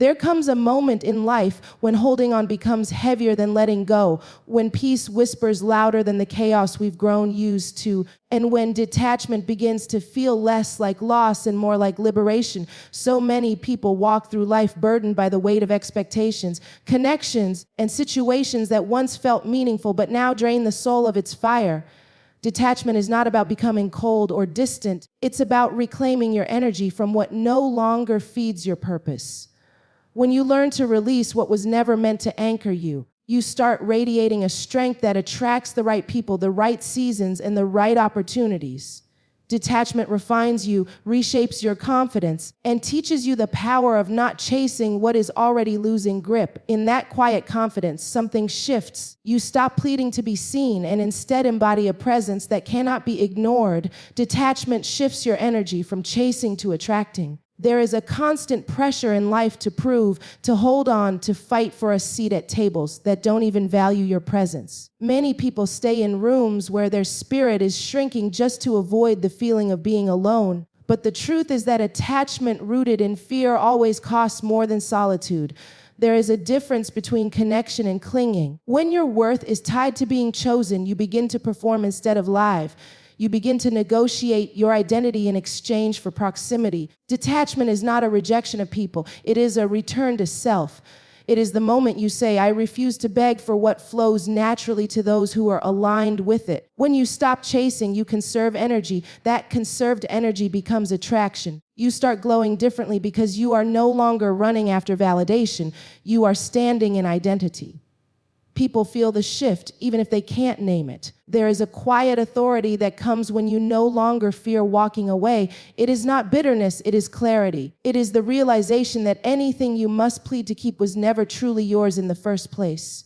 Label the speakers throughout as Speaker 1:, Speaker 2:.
Speaker 1: There comes a moment in life when holding on becomes heavier than letting go, when peace whispers louder than the chaos we've grown used to, and when detachment begins to feel less like loss and more like liberation. So many people walk through life burdened by the weight of expectations, connections, and situations that once felt meaningful but now drain the soul of its fire. Detachment is not about becoming cold or distant. It's about reclaiming your energy from what no longer feeds your purpose. When you learn to release what was never meant to anchor you, you start radiating a strength that attracts the right people, the right seasons, and the right opportunities. Detachment refines you, reshapes your confidence, and teaches you the power of not chasing what is already losing grip. In that quiet confidence, something shifts. You stop pleading to be seen and instead embody a presence that cannot be ignored. Detachment shifts your energy from chasing to attracting. There is a constant pressure in life to prove, to hold on, to fight for a seat at tables that don't even value your presence. Many people stay in rooms where their spirit is shrinking just to avoid the feeling of being alone. But the truth is that attachment rooted in fear always costs more than solitude. There is a difference between connection and clinging. When your worth is tied to being chosen, you begin to perform instead of live. You begin to negotiate your identity in exchange for proximity. Detachment is not a rejection of people. It is a return to self. It is the moment you say, I refuse to beg for what flows naturally to those who are aligned with it. When you stop chasing, you conserve energy. That conserved energy becomes attraction. You start glowing differently because you are no longer running after validation. You are standing in identity. People feel the shift, even if they can't name it. There is a quiet authority that comes when you no longer fear walking away. It is not bitterness, it is clarity. It is the realization that anything you must plead to keep was never truly yours in the first place.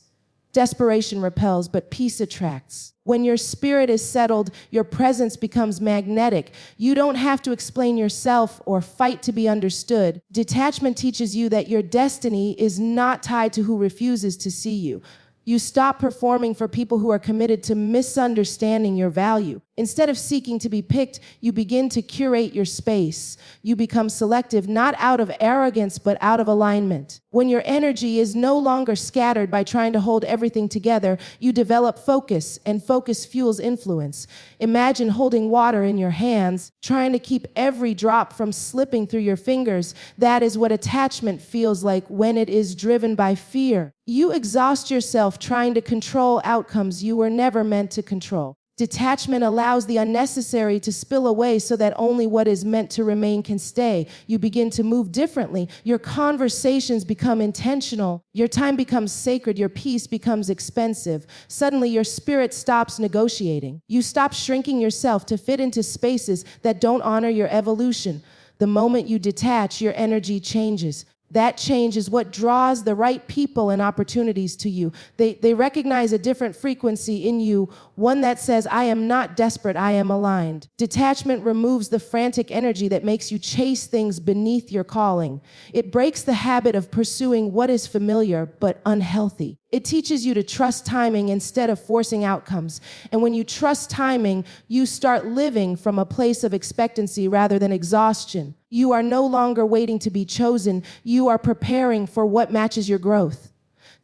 Speaker 1: Desperation repels, but peace attracts. When your spirit is settled, your presence becomes magnetic. You don't have to explain yourself or fight to be understood. Detachment teaches you that your destiny is not tied to who refuses to see you. You stop performing for people who are committed to misunderstanding your value. Instead of seeking to be picked, you begin to curate your space. You become selective, not out of arrogance, but out of alignment. When your energy is no longer scattered by trying to hold everything together, you develop focus, and focus fuels influence. Imagine holding water in your hands, trying to keep every drop from slipping through your fingers. That is what attachment feels like when it is driven by fear. You exhaust yourself trying to control outcomes you were never meant to control. Detachment allows the unnecessary to spill away so that only what is meant to remain can stay. You begin to move differently. Your conversations become intentional. Your time becomes sacred. Your peace becomes expensive. Suddenly, your spirit stops negotiating. You stop shrinking yourself to fit into spaces that don't honor your evolution. The moment you detach, your energy changes. That change is what draws the right people and opportunities to you. They recognize a different frequency in you, one that says, I am not desperate, I am aligned. Detachment removes the frantic energy that makes you chase things beneath your calling. It breaks the habit of pursuing what is familiar but unhealthy. It teaches you to trust timing instead of forcing outcomes. And when you trust timing, you start living from a place of expectancy rather than exhaustion. You are no longer waiting to be chosen. You are preparing for what matches your growth.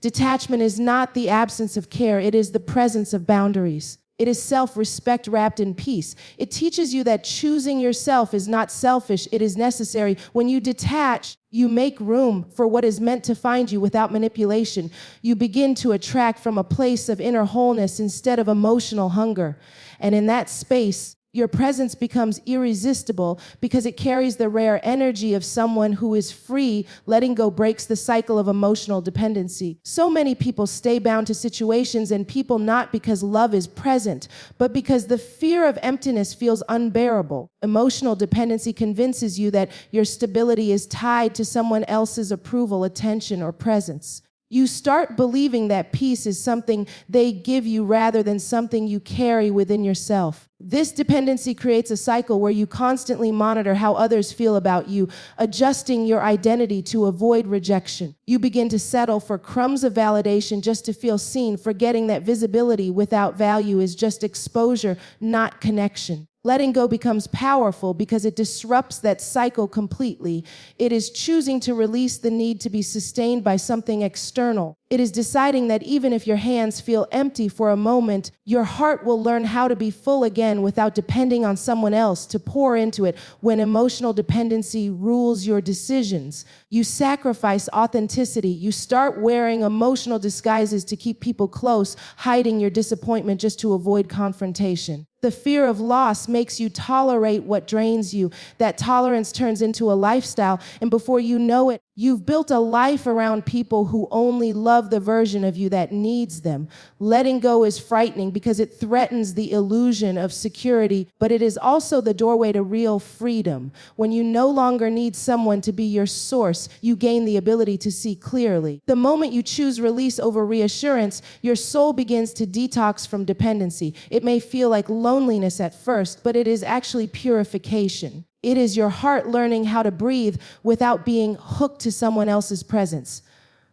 Speaker 1: Detachment is not the absence of care. It is the presence of boundaries. It is self-respect wrapped in peace. It teaches you that choosing yourself is not selfish, it is necessary. When you detach, you make room for what is meant to find you without manipulation. You begin to attract from a place of inner wholeness instead of emotional hunger. And in that space, your presence becomes irresistible because it carries the rare energy of someone who is free. Letting go breaks the cycle of emotional dependency. So many people stay bound to situations and people not because love is present, but because the fear of emptiness feels unbearable. Emotional dependency convinces you that your stability is tied to someone else's approval, attention, or presence. You start believing that peace is something they give you rather than something you carry within yourself. This dependency creates a cycle where you constantly monitor how others feel about you, adjusting your identity to avoid rejection. You begin to settle for crumbs of validation just to feel seen, forgetting that visibility without value is just exposure, not connection. Letting go becomes powerful because it disrupts that cycle completely. It is choosing to release the need to be sustained by something external. It is deciding that even if your hands feel empty for a moment, your heart will learn how to be full again without depending on someone else to pour into it. When emotional dependency rules your decisions, you sacrifice authenticity. You start wearing emotional disguises to keep people close, hiding your disappointment just to avoid confrontation. The fear of loss makes you tolerate what drains you. That tolerance turns into a lifestyle, and before you know it, you've built a life around people who only love the version of you that needs them. Letting go is frightening because it threatens the illusion of security, but it is also the doorway to real freedom. When you no longer need someone to be your source, you gain the ability to see clearly. The moment you choose release over reassurance, your soul begins to detox from dependency. It may feel like loneliness at first, but it is actually purification. It is your heart learning how to breathe without being hooked to someone else's presence.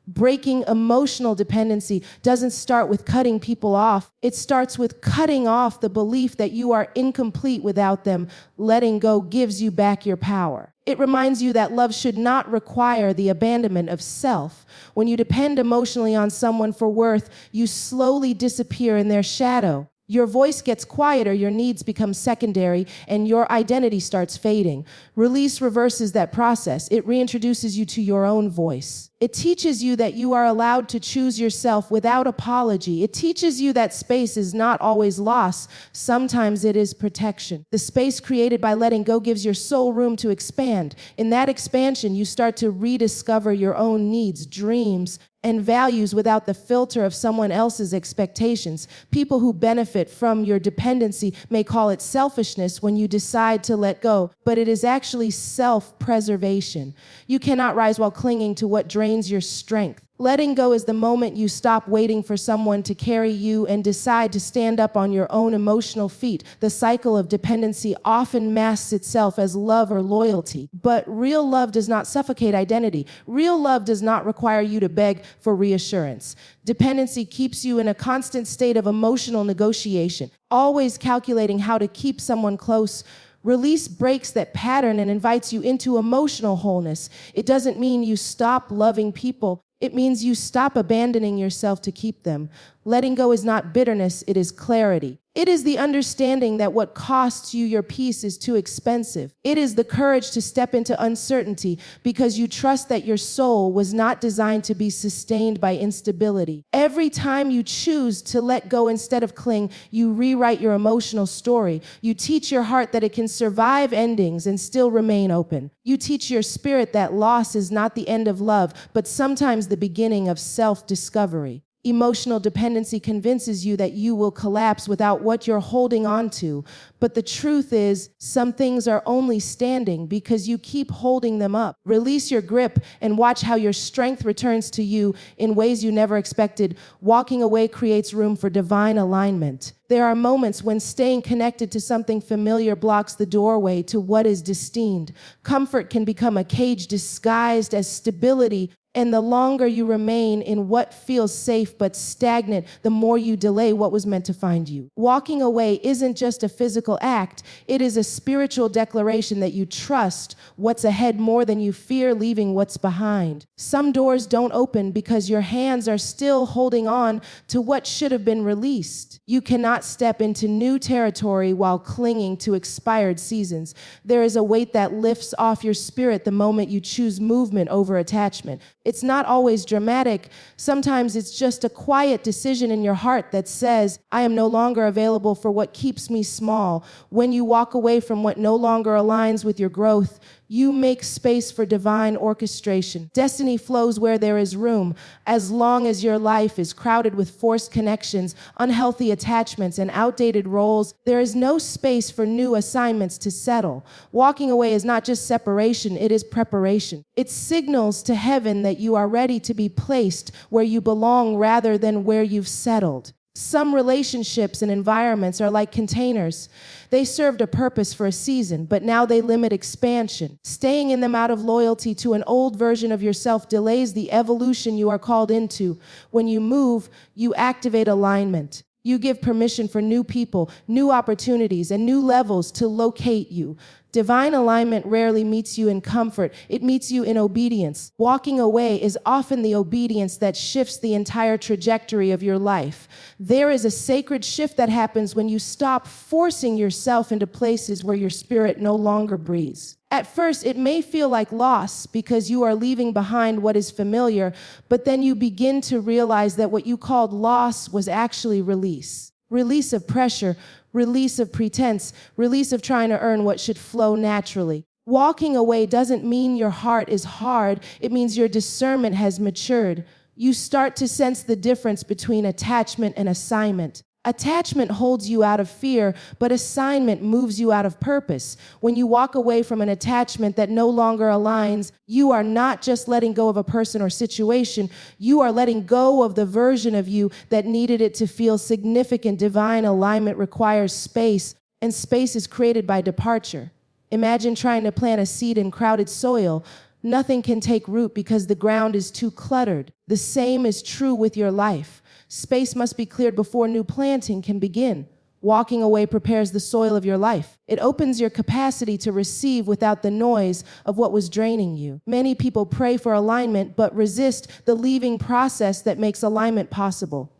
Speaker 1: Breaking emotional dependency doesn't start with cutting people off. It starts with cutting off the belief that you are incomplete without them. Letting go gives you back your power. It reminds you that love should not require the abandonment of self. When you depend emotionally on someone for worth, you slowly disappear in their shadow. Your voice gets quieter, your needs become secondary, and your identity starts fading. Release reverses that process. It reintroduces you to your own voice. It teaches you that you are allowed to choose yourself without apology. It teaches you that space is not always loss. Sometimes it is protection. The space created by letting go gives your soul room to expand. In that expansion, you start to rediscover your own needs, dreams, and values without the filter of someone else's expectations. People who benefit from your dependency may call it selfishness when you decide to let go, but it is actually self-preservation. You cannot rise while clinging to what drains your strength. Letting go is the moment you stop waiting for someone to carry you and decide to stand up on your own emotional feet. The cycle of dependency often masks itself as love or loyalty, but real love does not suffocate identity. Real love does not require you to beg for reassurance. Dependency keeps you in a constant state of emotional negotiation, always calculating how to keep someone close. Release breaks that pattern and invites you into emotional wholeness. It doesn't mean you stop loving people. It means you stop abandoning yourself to keep them. Letting go is not bitterness, it is clarity. It is the understanding that what costs you your peace is too expensive. It is the courage to step into uncertainty because you trust that your soul was not designed to be sustained by instability. Every time you choose to let go instead of cling, you rewrite your emotional story. You teach your heart that it can survive endings and still remain open. You teach your spirit that loss is not the end of love, but sometimes the beginning of self-discovery. Emotional dependency convinces you that you will collapse without what you're holding on to. But the truth is, some things are only standing because you keep holding them up. Release your grip and watch how your strength returns to you in ways you never expected. Walking away creates room for divine alignment. There are moments when staying connected to something familiar blocks the doorway to what is destined. Comfort can become a cage disguised as stability. And the longer you remain in what feels safe but stagnant, the more you delay what was meant to find you. Walking away isn't just a physical act. It is a spiritual declaration that you trust what's ahead more than you fear leaving what's behind. Some doors don't open because your hands are still holding on to what should have been released. You cannot step into new territory while clinging to expired seasons. There is a weight that lifts off your spirit the moment you choose movement over attachment. It's not always dramatic. Sometimes it's just a quiet decision in your heart that says, I am no longer available for what keeps me small. When you walk away from what no longer aligns with your growth, you make space for divine orchestration. Destiny flows where there is room. As long as your life is crowded with forced connections, unhealthy attachments, and outdated roles, there is no space for new assignments to settle. Walking away is not just separation, it is preparation. It signals to heaven that you are ready to be placed where you belong rather than where you've settled. Some relationships and environments are like containers. They served a purpose for a season, but now they limit expansion. Staying in them out of loyalty to an old version of yourself delays the evolution you are called into. When you move, you activate alignment. You give permission for new people, new opportunities, and new levels to locate you. Divine alignment rarely meets you in comfort. It meets you in obedience. Walking away is often the obedience that shifts the entire trajectory of your life. There is a sacred shift that happens when you stop forcing yourself into places where your spirit no longer breathes. At first, it may feel like loss because you are leaving behind what is familiar, but then you begin to realize that what you called loss was actually release. Release of pressure, release of pretense, release of trying to earn what should flow naturally. Walking away doesn't mean your heart is hard. It means your discernment has matured. You start to sense the difference between attachment and assignment. Attachment holds you out of fear, but assignment moves you out of purpose. When you walk away from an attachment that no longer aligns, you are not just letting go of a person or situation, you are letting go of the version of you that needed it to feel significant. Divine alignment requires space, and space is created by departure. Imagine trying to plant a seed in crowded soil. Nothing can take root because the ground is too cluttered. The same is true with your life. Space must be cleared before new planting can begin. Walking away prepares the soil of your life. It opens your capacity to receive without the noise of what was draining you. Many people pray for alignment but resist the leaving process that makes alignment possible.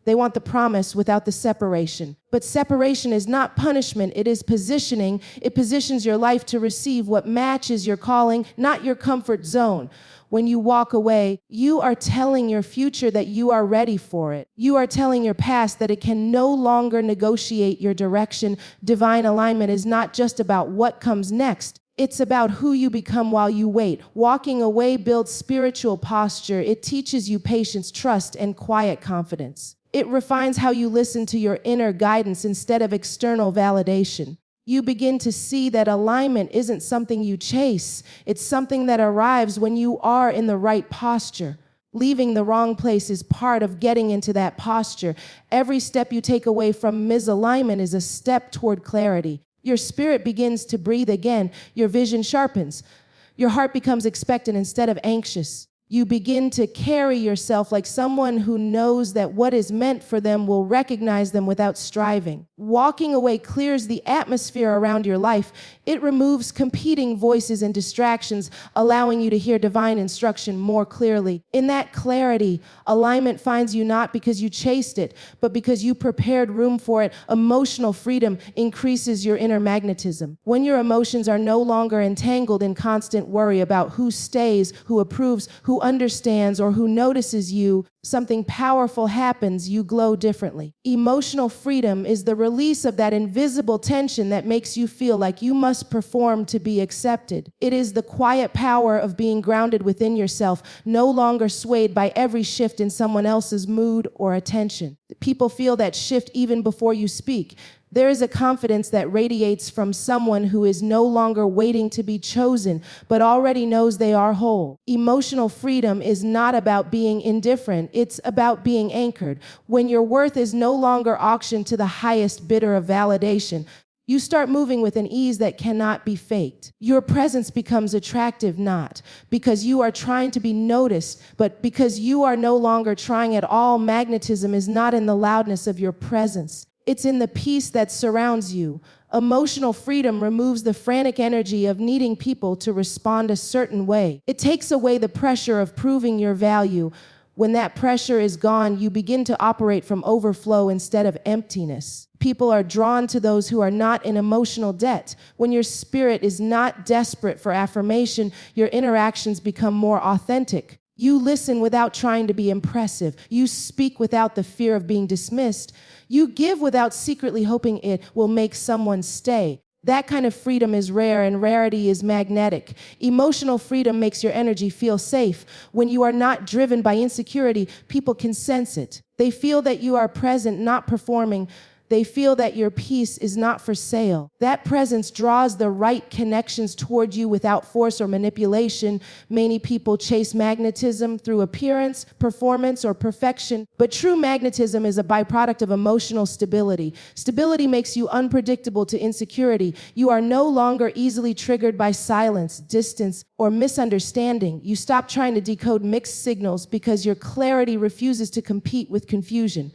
Speaker 1: They want the promise without the separation. But separation is not punishment, it is positioning. It positions your life to receive what matches your calling, not your comfort zone. When you walk away, you are telling your future that you are ready for it. You are telling your past that it can no longer negotiate your direction. Divine alignment is not just about what comes next. It's about who you become while you wait. Walking away builds spiritual posture. It teaches you patience, trust, and quiet confidence. It refines how you listen to your inner guidance instead of external validation. You begin to see that alignment isn't something you chase. It's something that arrives when you are in the right posture. Leaving the wrong place is part of getting into that posture. Every step you take away from misalignment is a step toward clarity. Your spirit begins to breathe again. Your vision sharpens. Your heart becomes expectant instead of anxious. You begin to carry yourself like someone who knows that what is meant for them will recognize them without striving. Walking away clears the atmosphere around your life. It removes competing voices and distractions, allowing you to hear divine instruction more clearly. In that clarity, alignment finds you not because you chased it, but because you prepared room for it. Emotional freedom increases your inner magnetism. When your emotions are no longer entangled in constant worry about who stays, who approves, who understands, or who notices you, something powerful happens. You glow differently. Emotional freedom is the release of that invisible tension that makes you feel like you must perform to be accepted. It is the quiet power of being grounded within yourself, no longer swayed by every shift in someone else's mood or attention. People feel that shift even before you speak. There is a confidence that radiates from someone who is no longer waiting to be chosen, but already knows they are whole. Emotional freedom is not about being indifferent. It's about being anchored. When your worth is no longer auctioned to the highest bidder of validation, you start moving with an ease that cannot be faked. Your presence becomes attractive not because you are trying to be noticed, but because you are no longer trying at all. Magnetism is not in the loudness of your presence. It's in the peace that surrounds you. Emotional freedom removes the frantic energy of needing people to respond a certain way. It takes away the pressure of proving your value. When that pressure is gone, you begin to operate from overflow instead of emptiness. People are drawn to those who are not in emotional debt. When your spirit is not desperate for affirmation, your interactions become more authentic. You listen without trying to be impressive. You speak without the fear of being dismissed. You give without secretly hoping it will make someone stay. That kind of freedom is rare, and rarity is magnetic. Emotional freedom makes your energy feel safe. When you are not driven by insecurity, people can sense it. They feel that you are present, not performing. They feel that your peace is not for sale. That presence draws the right connections toward you without force or manipulation. Many people chase magnetism through appearance, performance, or perfection, but true magnetism is a byproduct of emotional stability. Stability makes you unpredictable to insecurity. You are no longer easily triggered by silence, distance, or misunderstanding. You stop trying to decode mixed signals because your clarity refuses to compete with confusion.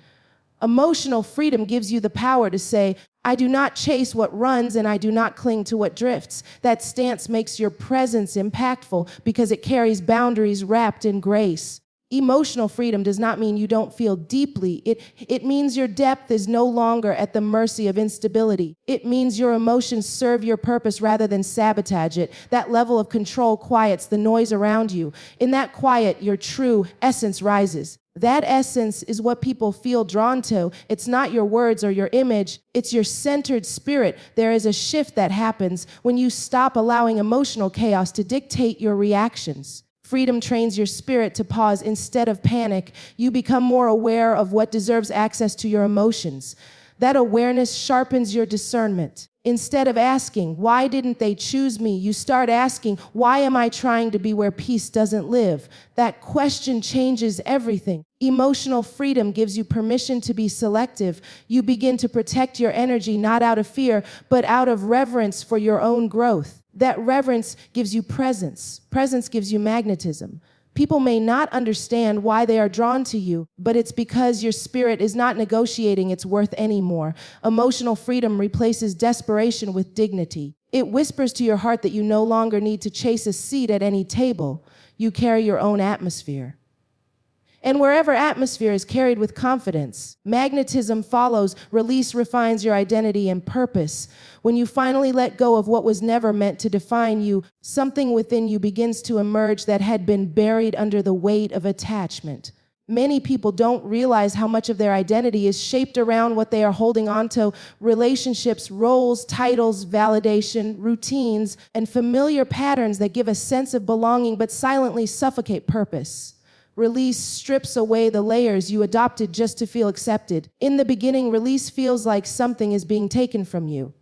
Speaker 1: Emotional freedom gives you the power to say, I do not chase what runs and I do not cling to what drifts. That stance makes your presence impactful because it carries boundaries wrapped in grace. Emotional freedom does not mean you don't feel deeply. It means your depth is no longer at the mercy of instability. It means your emotions serve your purpose rather than sabotage it. That level of control quiets the noise around you. In that quiet, your true essence rises. That essence is what people feel drawn to. It's not your words or your image. It's your centered spirit. There is a shift that happens when you stop allowing emotional chaos to dictate your reactions. Freedom trains your spirit to pause instead of panic. You become more aware of what deserves access to your emotions. That awareness sharpens your discernment. Instead of asking, why didn't they choose me? You start asking, why am I trying to be where peace doesn't live? That question changes everything. Emotional freedom gives you permission to be selective. You begin to protect your energy not out of fear, but out of reverence for your own growth. That reverence gives you presence. Presence gives you magnetism. People may not understand why they are drawn to you, but it's because your spirit is not negotiating its worth anymore. Emotional freedom replaces desperation with dignity. It whispers to your heart that you no longer need to chase a seat at any table. You carry your own atmosphere. And wherever atmosphere is carried with confidence, magnetism follows. Release refines your identity and purpose. When you finally let go of what was never meant to define you, something within you begins to emerge that had been buried under the weight of attachment. Many people don't realize how much of their identity is shaped around what they are holding on to: relationships, roles, titles, validation, routines, and familiar patterns that give a sense of belonging but silently suffocate purpose. Release strips away the layers you adopted just to feel accepted. In the beginning, release feels like something is being taken from you.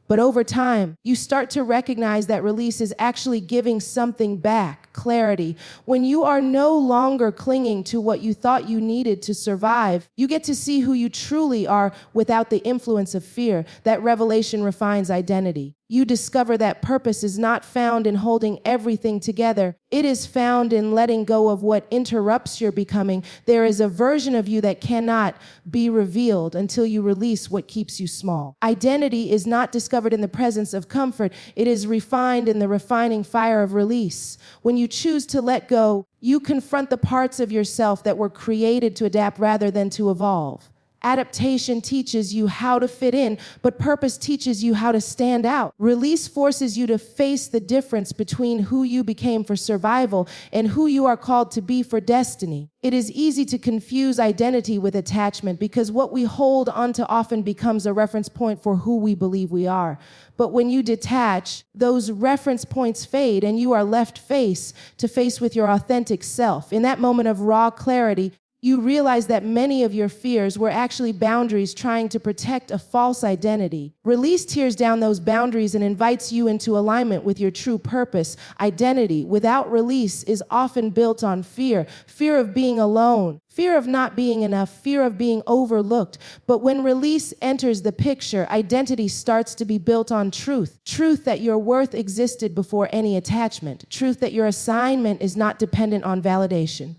Speaker 1: But over time, you start to recognize that release is actually giving something back: clarity. When you are no longer clinging to what you thought you needed to survive, you get to see who you truly are without the influence of fear. That revelation refines identity. You discover that purpose is not found in holding everything together. It is found in letting go of what interrupts your becoming. There is a version of you that cannot be revealed until you release what keeps you small. Identity is not discovered in the presence of comfort. It is refined in the refining fire of release. When you choose to let go, you confront the parts of yourself that were created to adapt rather than to evolve. Adaptation teaches you how to fit in, but purpose teaches you how to stand out. Release forces you to face the difference between who you became for survival and who you are called to be for destiny. It is easy to confuse identity with attachment because what we hold onto often becomes a reference point for who we believe we are. But when you detach, those reference points fade and you are left face to face with your authentic self. In that moment of raw clarity, you realize that many of your fears were actually boundaries trying to protect a false identity. Release tears down those boundaries and invites you into alignment with your true purpose. Identity without release is often built on fear: fear of being alone, fear of not being enough, fear of being overlooked. But when release enters the picture, identity starts to be built on truth. Truth that your worth existed before any attachment. Truth that your assignment is not dependent on validation.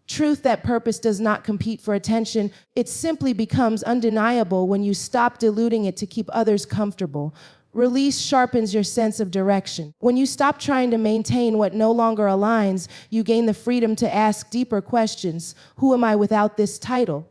Speaker 1: Truth that purpose does not compete for attention. It simply becomes undeniable when you stop diluting it to keep others comfortable. Release sharpens your sense of direction. When you stop trying to maintain what no longer aligns, you gain the freedom to ask deeper questions. Who am I without this title?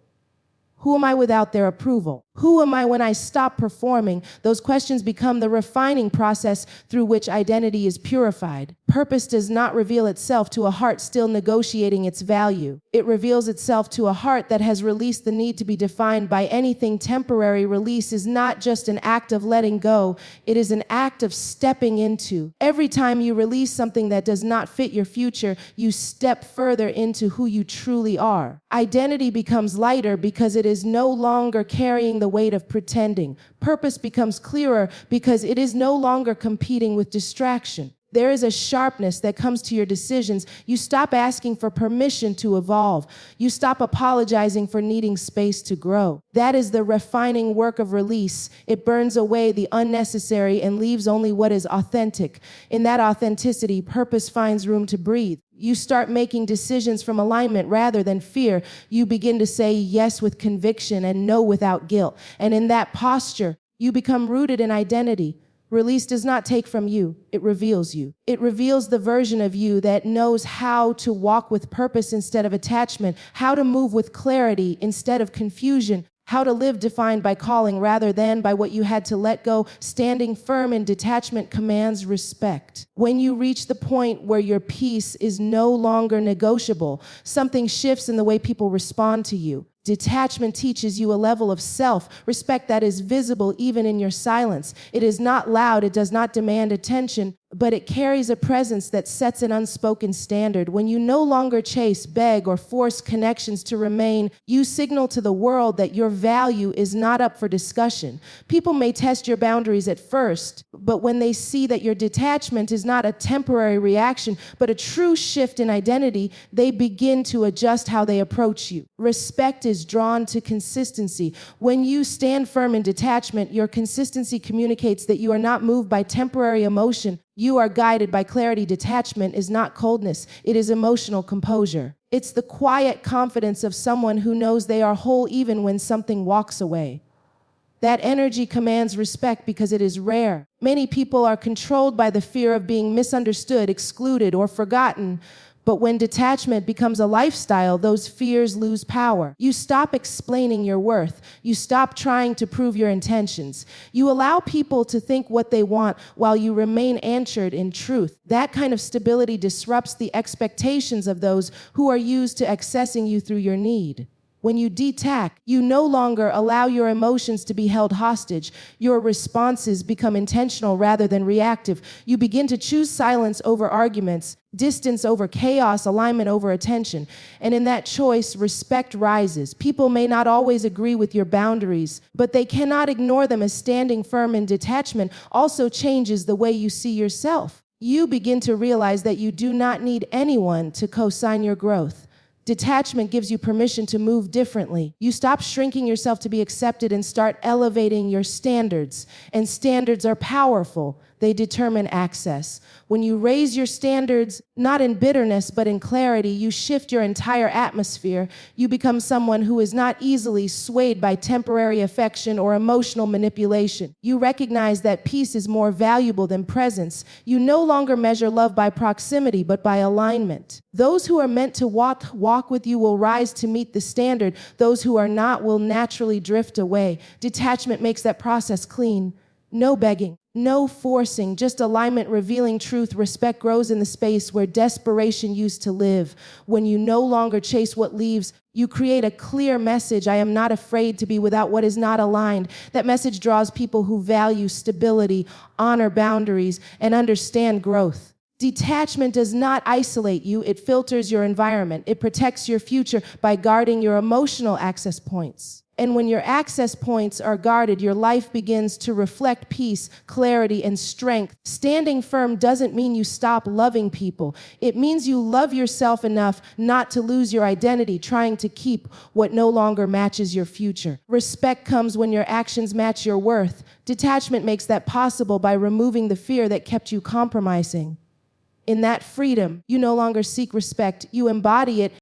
Speaker 1: Who am I without their approval? Who am I when I stop performing? Those questions become the refining process through which identity is purified. Purpose does not reveal itself to a heart still negotiating its value. It reveals itself to a heart that has released the need to be defined by anything temporary. Release is not just an act of letting go, it is an act of stepping into. Every time you release something that does not fit your future, you step further into who you truly are. Identity becomes lighter because it is no longer carrying the weight of pretending. Purpose becomes clearer because it is no longer competing with distraction. There is a sharpness that comes to your decisions. You stop asking for permission to evolve. You stop apologizing for needing space to grow. That is the refining work of release. It burns away the unnecessary and leaves only what is authentic. In that authenticity, purpose finds room to breathe. You start making decisions from alignment rather than fear. You begin to say yes with conviction and no without guilt. And in that posture, you become rooted in identity. Release does not take from you, it reveals you. It reveals the version of you that knows how to walk with purpose instead of attachment, how to move with clarity instead of confusion, how to live defined by calling rather than by what you had to let go. Standing firm in detachment commands respect. When you reach the point where your peace is no longer negotiable, something shifts in the way people respond to you. Detachment teaches you a level of self-respect that is visible even in your silence. It is not loud, it does not demand attention, but it carries a presence that sets an unspoken standard. When you no longer chase, beg, or force connections to remain, you signal to the world that your value is not up for discussion. People may test your boundaries at first, but when they see that your detachment is not a temporary reaction, but a true shift in identity, they begin to adjust how they approach you. Respect is drawn to consistency. When you stand firm in detachment, your consistency communicates that you are not moved by temporary emotion. You are guided by clarity. Detachment is not coldness, it is emotional composure. It's the quiet confidence of someone who knows they are whole even when something walks away. That energy commands respect because it is rare. Many people are controlled by the fear of being misunderstood, excluded, or forgotten. But when detachment becomes a lifestyle, those fears lose power. You stop explaining your worth. You stop trying to prove your intentions. You allow people to think what they want while you remain anchored in truth. That kind of stability disrupts the expectations of those who are used to accessing you through your need. When you detach, you no longer allow your emotions to be held hostage. Your responses become intentional rather than reactive. You begin to choose silence over arguments, distance over chaos, alignment over attention. And in that choice, respect rises. People may not always agree with your boundaries, but they cannot ignore them, as standing firm in detachment also changes the way you see yourself. You begin to realize that you do not need anyone to co-sign your growth. Detachment gives you permission to move differently. You stop shrinking yourself to be accepted and start elevating your standards. And standards are powerful. They determine access. When you raise your standards, not in bitterness, but in clarity, you shift your entire atmosphere. You become someone who is not easily swayed by temporary affection or emotional manipulation. You recognize that peace is more valuable than presence. You no longer measure love by proximity, but by alignment. Those who are meant to walk with you will rise to meet the standard. Those who are not will naturally drift away. Detachment makes that process clean. No begging, no forcing, just alignment revealing truth. Respect grows in the space where desperation used to live. When you no longer chase what leaves, you create a clear message. I am not afraid to be without what is not aligned. That message draws people who value stability, honor boundaries, and understand growth. Detachment does not isolate you, it filters your environment. It protects your future by guarding your emotional access points. And when your access points are guarded, your life begins to reflect peace, clarity, and strength. Standing firm doesn't mean you stop loving people. It means you love yourself enough not to lose your identity, trying to keep what no longer matches your future. Respect comes when your actions match your worth. Detachment makes that possible by removing the fear that kept you compromising. In that freedom, you no longer seek respect, you embody it.